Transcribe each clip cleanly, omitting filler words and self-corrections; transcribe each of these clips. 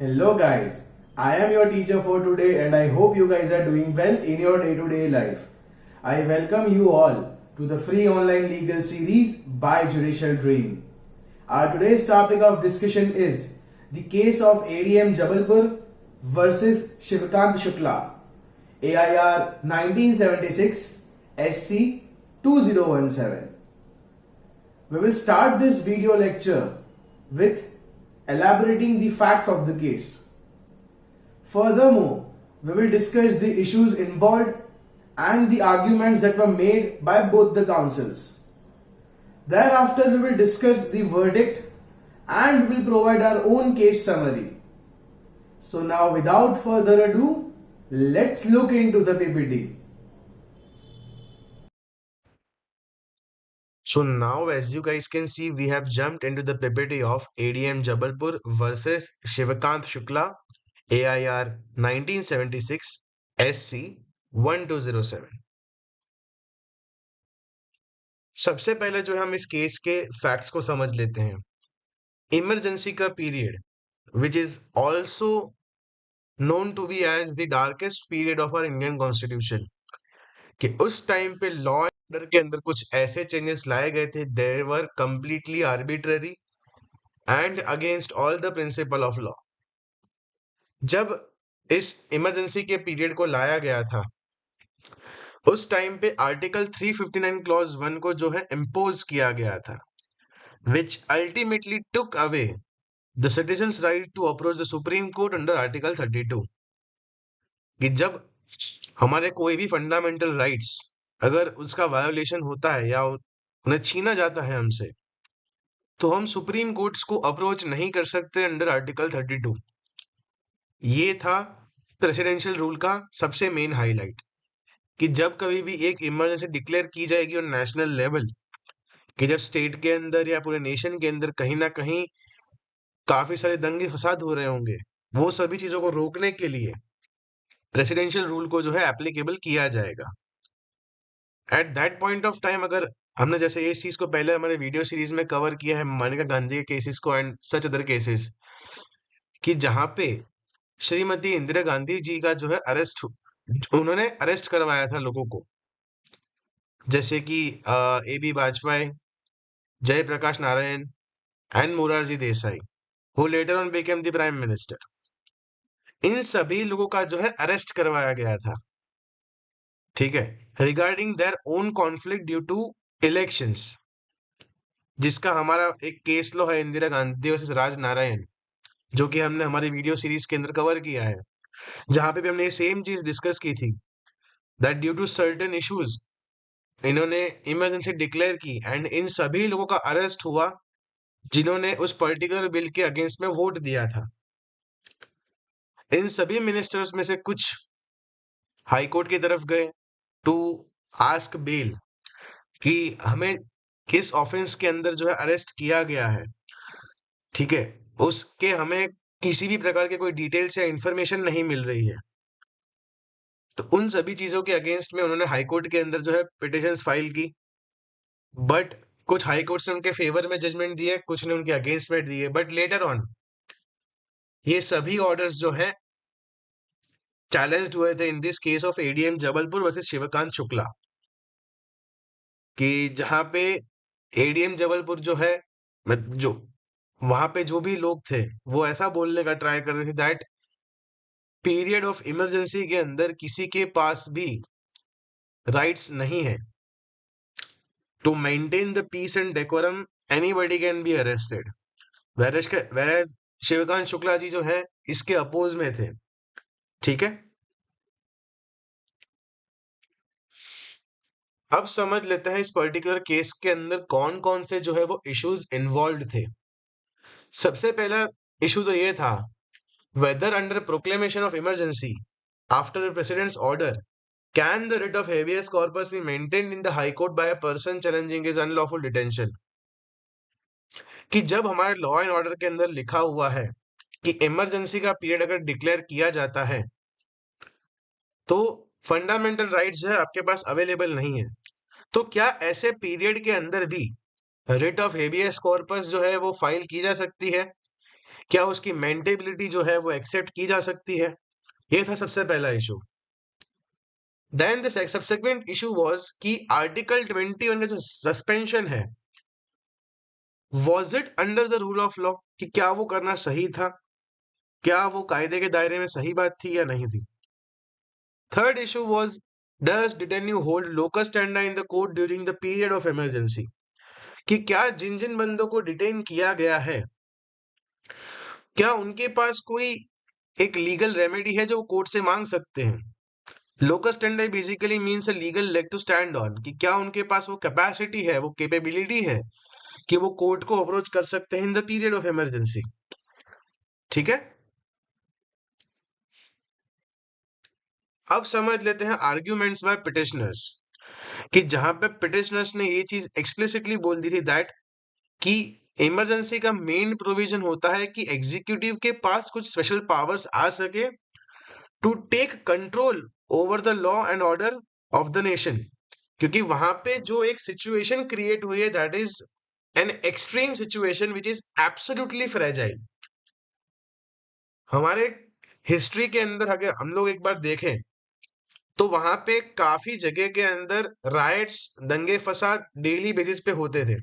Hello guys, I am your teacher for today and I hope you guys are doing well in your day-to-day life. I welcome you all to the free online legal series by Judicial Dream. Our today's topic of discussion is the case of ADM Jabalpur versus Shivakant Shukla, AIR 1976 SC 2017. We will start this video lecture with elaborating the facts of the case. Furthermore, we will discuss the issues involved and the arguments that were made by both the counsels. Thereafter, we will discuss the verdict and will provide our own case summary. So now without further ado, let's look into the PPT. So now, as you guys can see, we have jumped into the PPT of ADM Jabalpur versus Shivakant Shukla, AIR 1976 SC 1207. सबसे पहले जो है हम इस case के facts को समझ लेते हैं। इमरजेंसी का period, which is also known to be as the darkest period of our Indian constitution, कि उस टाइम पे लॉ एंड ऑर्डर के अंदर कुछ ऐसे चेंजेस लाए गए थे, they were completely arbitrary and against all the principle of law. जब इस इमरजेंसी के पीरियड को लाया गया था, उस टाइम पे आर्टिकल 359 क्लॉज 1 को जो है इम्पोज किया गया था, which ultimately took away the citizens right to approach the supreme court under article 32, कि जब हमारे कोई भी फंडामेंटल राइट्स अगर उसका वायोलेशन होता है या उन्हें छीना जाता है हमसे, तो हम सुप्रीम कोर्ट्स को अप्रोच नहीं कर सकते अंडर आर्टिकल 32। ये था प्रेसिडेंशियल रूल का सबसे मेन हाईलाइट, कि जब कभी भी एक इमरजेंसी डिक्लेयर की जाएगी ऑन नेशनल लेवल, कि जब स्टेट के अंदर या पूरे नेशन के अंदर कहीं ना कहीं काफी सारे दंगे फसाद हो रहे होंगे, वो सभी चीजों को रोकने के लिए प्रेसिडेंशियल रूल को जो है एप्लीकेबल किया जाएगा। At that point of time, अगर हमने जैसे इस चीज को पहले हमारे वीडियो सीरीज में कवर किया है, मेनका गांधी के केसेस को एंड सच अदर केसेस, कि जहां पे श्रीमती इंदिरा गांधी जी का जो है उन्होंने अरेस्ट करवाया था लोगों को, जैसे कि A B Vajpayee, Jayaprakash Narayan and Morarji Desai, who later on became the prime minister. इन सभी लोगों का जो है अरेस्ट करवाया गया था, ठीक है, regarding their own conflict due to elections, जिसका हमारा एक केस लॉ है इंदिरा गांधी वर्सेस राज नारायण, जो कि हमने हमारी वीडियो सीरीज के अंदर कवर किया है, जहां पे भी हमने ये सेम चीज डिस्कस की थी, that due to certain issues इन्होंने इमरजेंसी डिक्लेयर की एंड इन सभी लोगों का अरेस्ट हुआ जिन्होंने उस पर्टिकुलर बिल के अगेंस्ट में वोट दिया था। इन सभी मिनिस्टर्स में से कुछ हाई कोर्ट की तरफ गए टू आस्क बेल, कि हमें किस ऑफेंस के अंदर जो है अरेस्ट किया गया है, ठीक है, उसके हमें किसी भी प्रकार के कोई डिटेल्स या इंफॉर्मेशन नहीं मिल रही है। तो उन सभी चीजों के अगेंस्ट में उन्होंने हाई कोर्ट के अंदर जो है पिटिशंस फाइल की, बट कुछ हाई कोर्ट्स ने उनके फेवर में जजमेंट दिए, कुछ ने उनके अगेंस्ट में दिए, बट लेटर ऑन ये सभी ऑर्डर्स जो है चैलेंज्ड हुए थे in this case of ADM Jabalpur versus Shivkant Shukla, कि जहां पे एडीएम जबलपुर जो है, जो वहां पे जो भी लोग थे वो ऐसा बोलने का ट्राई कर रहे थे दैट पीरियड ऑफ इमरजेंसी के अंदर किसी के पास भी राइट्स नहीं है to maintain the peace and decorum, anybody can be arrested. Whereas Shivkant Shukla ji जो है इसके अपोज में थे, ठीक है। अब समझ लेते हैं इस पर्टिकुलर केस के अंदर कौन कौन से जो है वो इश्यूज इन्वॉल्व थे। सबसे पहला इशू तो ये था, whether under proclamation of emergency after the president's order can the writ of habeas corpus be maintained in the high court by a person challenging his unlawful detention, कि जब हमारे law and order के अंदर लिखा हुआ है कि emergency का पीरियड अगर डिक्लेयर किया जाता है तो फंडामेंटल राइट्स जो है आपके पास अवेलेबल नहीं है, तो क्या ऐसे पीरियड के अंदर भी रिट ऑफ हेबियस कॉर्पस जो है वो फाइल की जा सकती है, क्या उसकी मेंटेबिलिटी जो है वो एक्सेप्ट की जा सकती है? ये था सबसे पहला issue. Then the subsequent issue was कि आर्टिकल 21 का जो सस्पेंशन है, was it under the rule of law, कि क्या वो करना सही था, क्या वो कायदे के दायरे में सही बात थी या नहीं थी। Third issue was, does detenu hold locus standi in the court during the period of emergency, कि क्या जिन जिन बंदों को डिटेन किया गया है, क्या उनके पास कोई एक लीगल रेमेडी है जो वो कोर्ट से मांग सकते हैं। Locus standi basically means a legal leg to stand on, कि क्या उनके पास वो कैपेसिटी है, वो कैपेबिलिटी है कि वो कोर्ट को अप्रोच कर सकते हैं in the period of emergency. ठीक है, अब समझ लेते हैं आर्ग्यूमेंट्स बाय पिटिशनर्स, कि जहां पे पिटिशनर्स ने ये चीज एक्सप्लिसिटली बोल दी थी दैट कि इमरजेंसी का मेन प्रोविजन होता है कि एग्जीक्यूटिव के पास कुछ स्पेशल पावर्स आ सके to take control over the law and order of the nation, क्योंकि वहां पे जो एक सिचुएशन क्रिएट हुई है that is an extreme situation which is absolutely fragile. हमारे हिस्ट्री के अंदर अगर हम लोग एक बार देखें तो वहां पे काफी जगह के अंदर राइट्स, दंगे फसाद डेली बेसिस पे होते थे।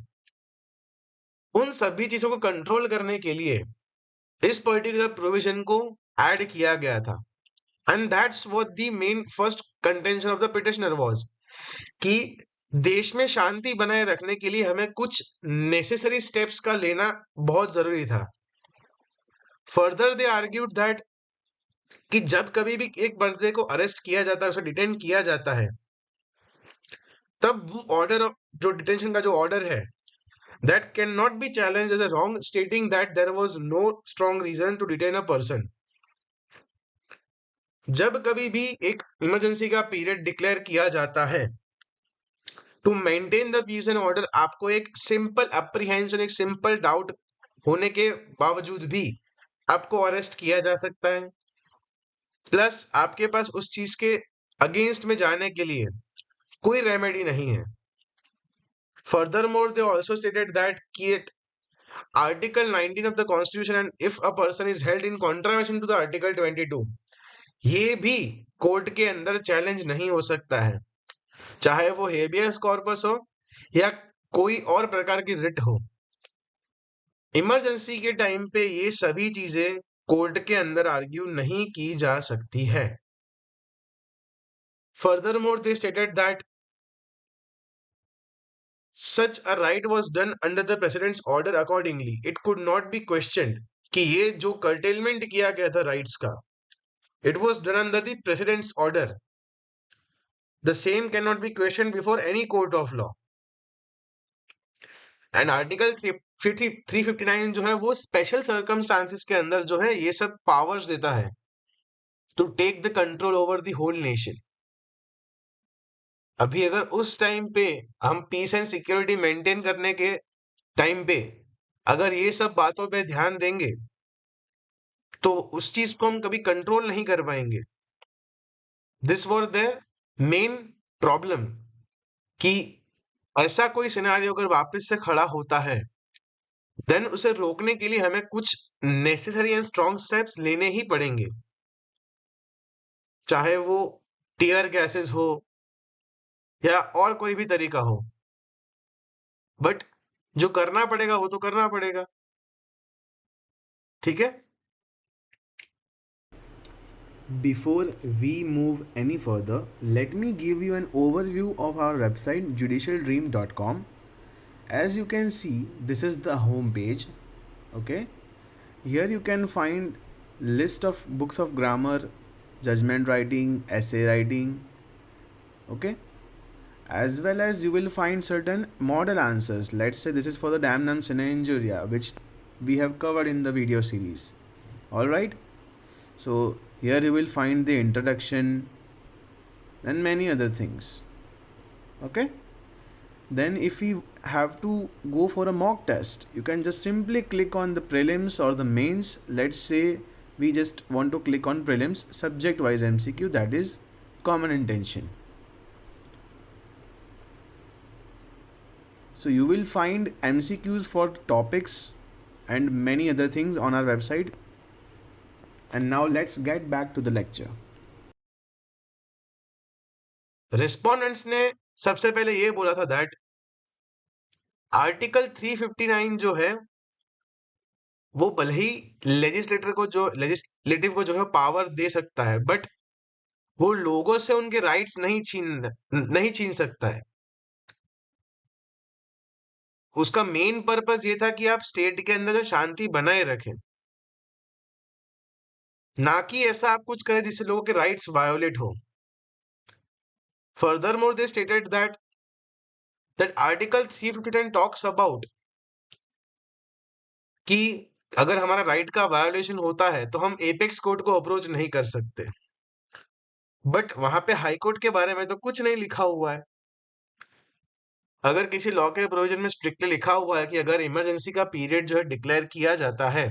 उन सभी चीजों को कंट्रोल करने के लिए इस पर्टिकुलर प्रोविजन को ऐड किया गया था, and that's what the main first contention of the petitioner was, कि देश में शांति बनाए रखने के लिए हमें कुछ नेसेसरी स्टेप्स का लेना बहुत जरूरी था। फर्दर दे आर्ग्यूड दैट कि जब कभी भी एक बंदे को अरेस्ट किया जाता है, उसे डिटेन किया जाता है, तब वो ऑर्डर, जो डिटेंशन का जो ऑर्डर है, that can not be challenge as a wrong stating that there was no strong reason to detain a person. जब कभी भी एक इमरजेंसी का पीरियड डिक्लेयर किया जाता है to maintain the peace and order, आपको एक सिंपल अप्रीहेंशन, एक सिंपल डाउट होने के बावजूद भी आपको अरेस्ट किया जा सकता है, प्लस आपके पास उस चीज के अगेंस्ट में जाने के लिए कोई रेमेडी नहीं है। Furthermore, they also stated that Article 19 of the Constitution, and if a person is held in contravention to the Article 22, ये भी कोर्ट के अंदर चैलेंज नहीं हो सकता है, चाहे वो हेबियस कॉर्पस हो या कोई और प्रकार की रिट हो। इमरजेंसी के टाइम पे ये सभी चीजें कोर्ट के अंदर आर्ग्यू नहीं की जा सकती है। Furthermore, they stated that such a right was done under the president's order accordingly. It could not be questioned कि ये जो curtailment किया गया था rights का, it was done under the president's order. The same cannot be questioned before any court of law. And Article 359 जो है वो special circumstances के अंदर जो है ये सब powers देता है to take the control over the whole nation. अभी अगर उस टाइम पे हम पीस एंड सिक्योरिटी मेंटेन करने के टाइम पे अगर ये सब बातों पे ध्यान देंगे तो उस चीज को हम कभी कंट्रोल नहीं कर पाएंगे। This was their main problem, कि ऐसा कोई सिनेरियो अगर वापस से खड़ा होता है देन उसे रोकने के लिए हमें कुछ नेसेसरी एंड स्ट्रॉन्ग स्टेप्स लेने ही पड़ेंगे, चाहे वो टीयर गैसेस हो या और कोई भी तरीका हो, बट जो करना पड़ेगा वो तो करना पड़ेगा। ठीक है, Before we move any further, let me give you an overview of our website judicialdream.com. As you can see, this is the home page. Okay, here you can find list of books of grammar, judgment writing, essay writing. Okay, as well as you will find certain model answers. Let's say this is for the damnum sine injuria, which we have covered in the video series. All right, so here you will find the introduction and many other things. Okay, then if you have to go for a mock test, you can just simply click on the prelims or the mains. Let's say we just want to click on prelims subject wise MCQ, that is common intention. So you will find MCQs for topics and many other things on our website. And now let's get back to the lecture. Respondents ने सबसे पहले ये बोला था that article 359 जो है वो भले ही लेजिस्लेटिव को जो है पावर दे सकता है, बट वो लोगों से उनके राइट्स नहीं छीन सकता है। उसका मेन पर्पस ये था कि आप स्टेट के अंदर जो शांति बनाए रखें, ना कि ऐसा आप कुछ करें जिससे लोगों के राइट्स वायोलेट हो। Furthermore, they stated that Article 359 talks about कि अगर हमारा राइट का वायोलेशन होता है तो हम एपेक्स कोर्ट को अप्रोच नहीं कर सकते। बट वहां पे हाई कोर्ट के बारे में तो कुछ नहीं लिखा हुआ है। अगर किसी लॉ के प्रोविजन में स्ट्रिक्टली लिखा हुआ है कि अगर इमरजेंसी का पीरियड जो है डिक्लेयर किया जाता है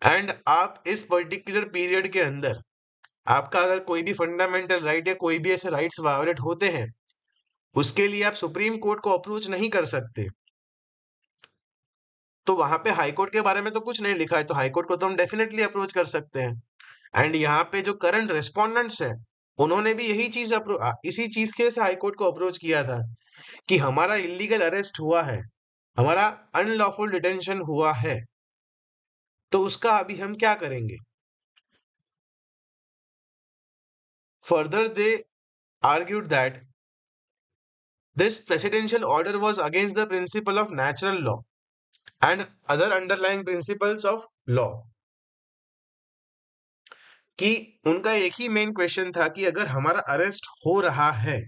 एंड आप इस पर्टिकुलर पीरियड के अंदर आपका अगर कोई भी फंडामेंटल राइट या कोई भी ऐसे राइट्स वायोलेट होते हैं, उसके लिए आप सुप्रीम कोर्ट को अप्रोच नहीं कर सकते। तो वहां पे हाई कोर्ट के बारे में तो कुछ नहीं लिखा है, तो हाई कोर्ट को तो हम डेफिनेटली अप्रोच कर सकते हैं। एंड यहाँ पे जो करंट रेस्पोंडेंट्स है उन्होंने भी इसी चीज के से हाई कोर्ट को अप्रोच किया था कि हमारा इलीगल अरेस्ट हुआ है, हमारा अनलॉफुल डिटेंशन हुआ है, तो उसका अभी हम क्या करेंगे। Further they argued that this presidential order was against the principle of natural law and other underlying principles of law. कि उनका एक ही मेन क्वेश्चन था कि अगर हमारा अरेस्ट हो रहा है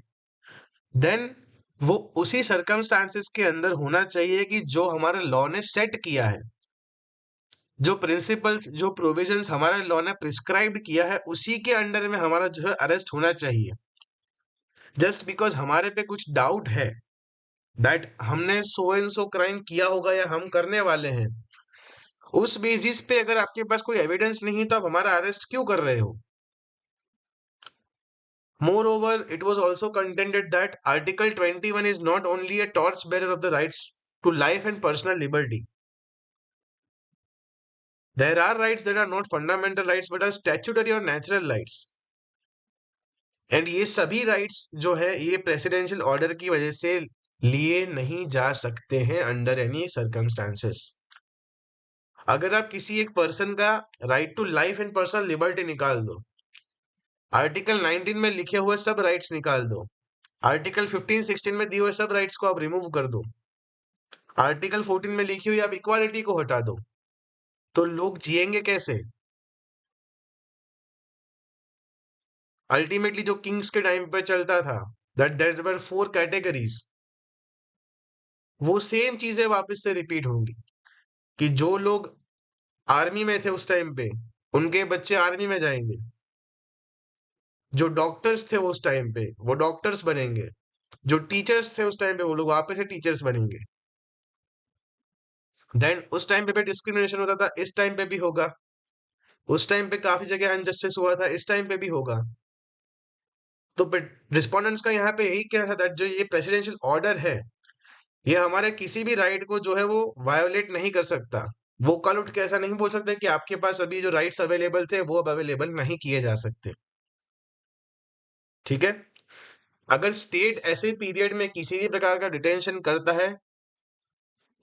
देन वो उसी सर्कमस्टांसेस के अंदर होना चाहिए कि जो हमारे लॉ ने सेट किया है, जो प्रिंसिपल्स जो प्रोविजंस हमारे लॉ ने प्रिस्क्राइब किया है उसी के अंडर में हमारा जो है अरेस्ट होना चाहिए। जस्ट बिकॉज हमारे पे कुछ डाउट है दैट हमने सो एंड सो क्राइम किया होगा या हम करने वाले हैं, उस बेसिस पे अगर आपके पास कोई एविडेंस नहीं तो आप हमारा अरेस्ट क्यों कर रहे हो। Moreover, it was also contended that Article 21 is not only a torchbearer of the rights to life and personal liberty. There are rights that are not fundamental rights but are statutory or natural rights. And ये सभी rights जो है ये presidential order की वजह से लिए नहीं जा सकते हैं अंडर एनी सर्कमस्टांसेस। अगर आप किसी एक पर्सन का right to life and personal liberty निकाल दो, आर्टिकल 19 में लिखे हुए सब राइट्स निकाल दो, आर्टिकल 15-16 में दिए हुए सब राइट्स को आप रिमूव कर दो, आर्टिकल 14 में लिखी हुई आप इक्वालिटी को हटा दो, तो लोग जिएंगे कैसे। अल्टीमेटली जो किंग्स के टाइम पे चलता था दैट देयर वर 4 कैटेगरीज, वो सेम चीजें वापस से रिपीट होंगी कि जो लोग आर्मी में थे उस टाइम पे उनके बच्चे आर्मी में जाएंगे, जो डॉक्टर्स थे उस टाइम पे वो डॉक्टर्स बनेंगे, जो टीचर्स थे उस टाइम पे वो लोग वापस से टीचर्स बनेंगे। देन उस टाइम पे डिस्क्रिमिनेशन होता था, इस टाइम पे भी होगा, उस टाइम पे काफी जगह अनजस्टिस हुआ था, इस टाइम पे भी होगा। तो रिस्पोंडेंट्स का यहाँ पे यही कहना था जो ये प्रेसिडेंशियल ऑर्डर है ये हमारे किसी भी राइट को जो है वो वायोलेट नहीं कर सकता। वो कल उठ के ऐसा नहीं बोल सकते कि आपके पास अभी जो राइट्स अवेलेबल थे वो अब अवेलेबल नहीं किए जा सकते। ठीक है, अगर स्टेट ऐसे पीरियड में किसी भी प्रकार का डिटेंशन करता है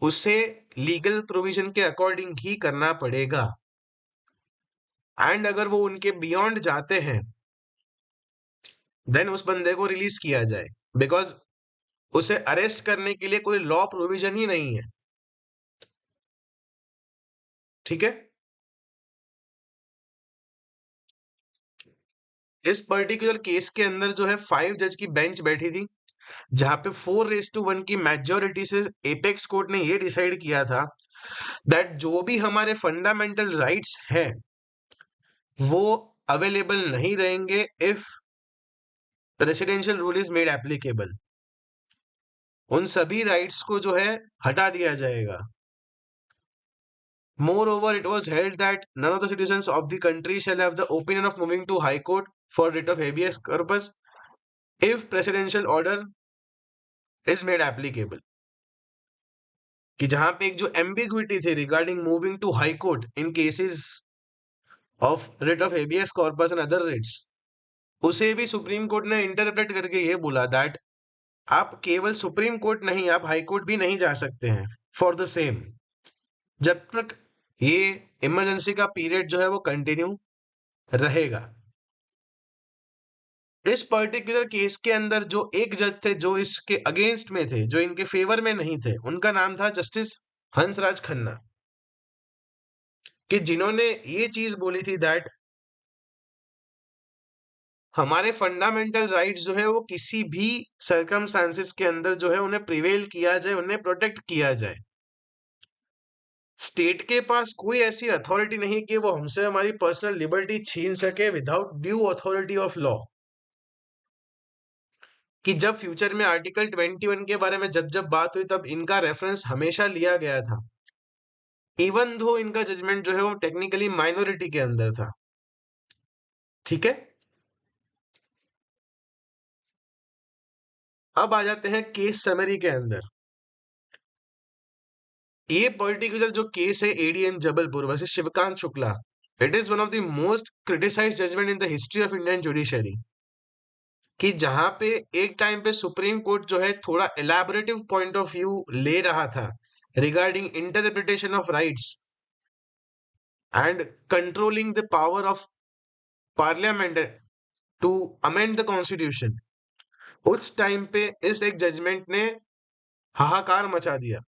उसे लीगल प्रोविजन के अकॉर्डिंग ही करना पड़ेगा। एंड अगर वो उनके बियॉन्ड जाते हैं देन उस बंदे को रिलीज किया जाए, बिकॉज उसे अरेस्ट करने के लिए कोई लॉ प्रोविजन ही नहीं है। ठीक है, इस पर्टिकुलर केस के अंदर जो है 5 जज की बेंच बैठी थी जहां पे 4:1 की मेजोरिटी से एपेक्स कोर्ट ने ये डिसाइड किया था दैट जो भी हमारे फंडामेंटल राइट्स है वो अवेलेबल नहीं रहेंगे if presidential rule is made applicable. उन सभी राइट्स को जो है हटा दिया जाएगा। Moreover, it was held that none of the citizens of the country shall have the opinion of moving to High Court for writ of habeas corpus if presidential order is made applicable. कि जहां पे एक जो ambiguity थी regarding moving to high court in cases of writ of habeas corpus and other writs, उसे भी supreme court ने interpret करके ये बोला दैट आप केवल सुप्रीम कोर्ट नहीं, आप हाई कोर्ट भी नहीं जा सकते हैं फॉर द सेम, जब तक ये इमरजेंसी का पीरियड जो है वो कंटिन्यू रहेगा। इस पर्टिकुलर केस के अंदर जो एक जज थे जो इसके अगेंस्ट में थे, जो इनके फेवर में नहीं थे, उनका नाम था जस्टिस हंसराज खन्ना, कि जिन्होंने ये चीज बोली थी दैट हमारे फंडामेंटल राइट्स जो है वो किसी भी सर्कमस्टांसेस के अंदर जो है उन्हें प्रिवेल किया जाए, उन्हें प्रोटेक्ट किया जाए। स्टेट के पास कोई ऐसी अथॉरिटी नहीं कि वो हमसे हमारी पर्सनल लिबर्टी छीन सके without due authority of law. कि जब फ्यूचर में आर्टिकल 21 के बारे में जब जब बात हुई तब इनका रेफरेंस हमेशा लिया गया था, इवन दो इनका जजमेंट जो है वो टेक्निकली माइनॉरिटी के अंदर था। ठीक है, अब आ जाते हैं केस समरी के अंदर। ये पर्टिकुलर जो केस है ADM Jabalpur versus Shivkant Shukla, it is one of the most criticised judgment in the history of Indian judiciary, कि जहां पे एक टाइम पे सुप्रीम कोर्ट जो है थोड़ा एलैबोरेटिव पॉइंट ऑफ व्यू ले रहा था regarding interpretation of rights and controlling the power of parliament to amend the constitution. उस टाइम पे इस एक जजमेंट ने हाहाकार मचा दिया,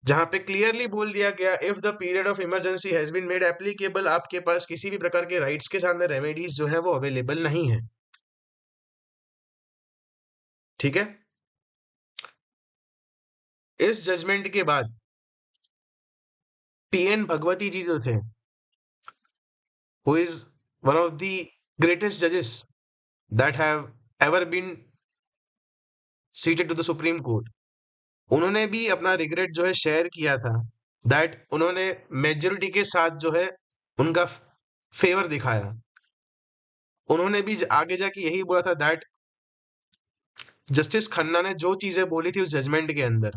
जहां पे क्लियरली बोल दिया गया if the period of emergency has been made applicable, आपके पास किसी भी प्रकार के राइट्स के सामने रेमेडीज जो है वो अवेलेबल नहीं है। ठीक है, इस जजमेंट के बाद पीएन भगवती जी जो थे, who is one of the greatest जजेस that have ever been seated to the supreme court, उन्होंने भी अपना रिग्रेट जो है शेयर किया था दैट उन्होंने मेजोरिटी के साथ जो है उनका फेवर दिखाया। उन्होंने भी आगे जाके यही बोला था दैट जस्टिस खन्ना ने जो चीजें बोली थी उस जजमेंट के अंदर,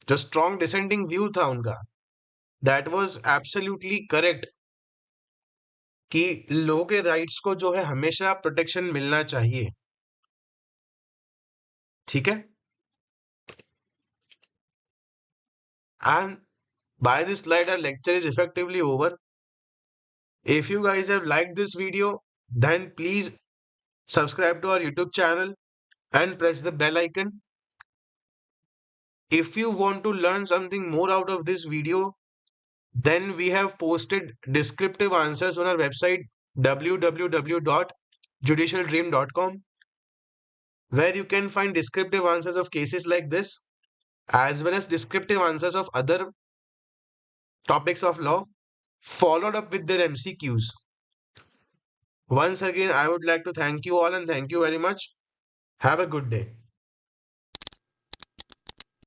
जो स्ट्रॉन्ग डिसेंडिंग व्यू था उनका, दैट वाज एब्सोल्युटली करेक्ट, कि लोगों के राइट्स को जो है हमेशा प्रोटेक्शन मिलना चाहिए। ठीक है, and by this slide our lecture is effectively over. If you guys have liked this video, then please subscribe to our YouTube channel and press the bell icon. If you want to learn something more out of this video, then we have posted descriptive answers on our website www.judicialdream.com, where you can find descriptive answers of cases like this, as well as descriptive answers of other topics of law, followed up with their MCQs. Once again, I would like to thank you all and thank you very much. Have a good day.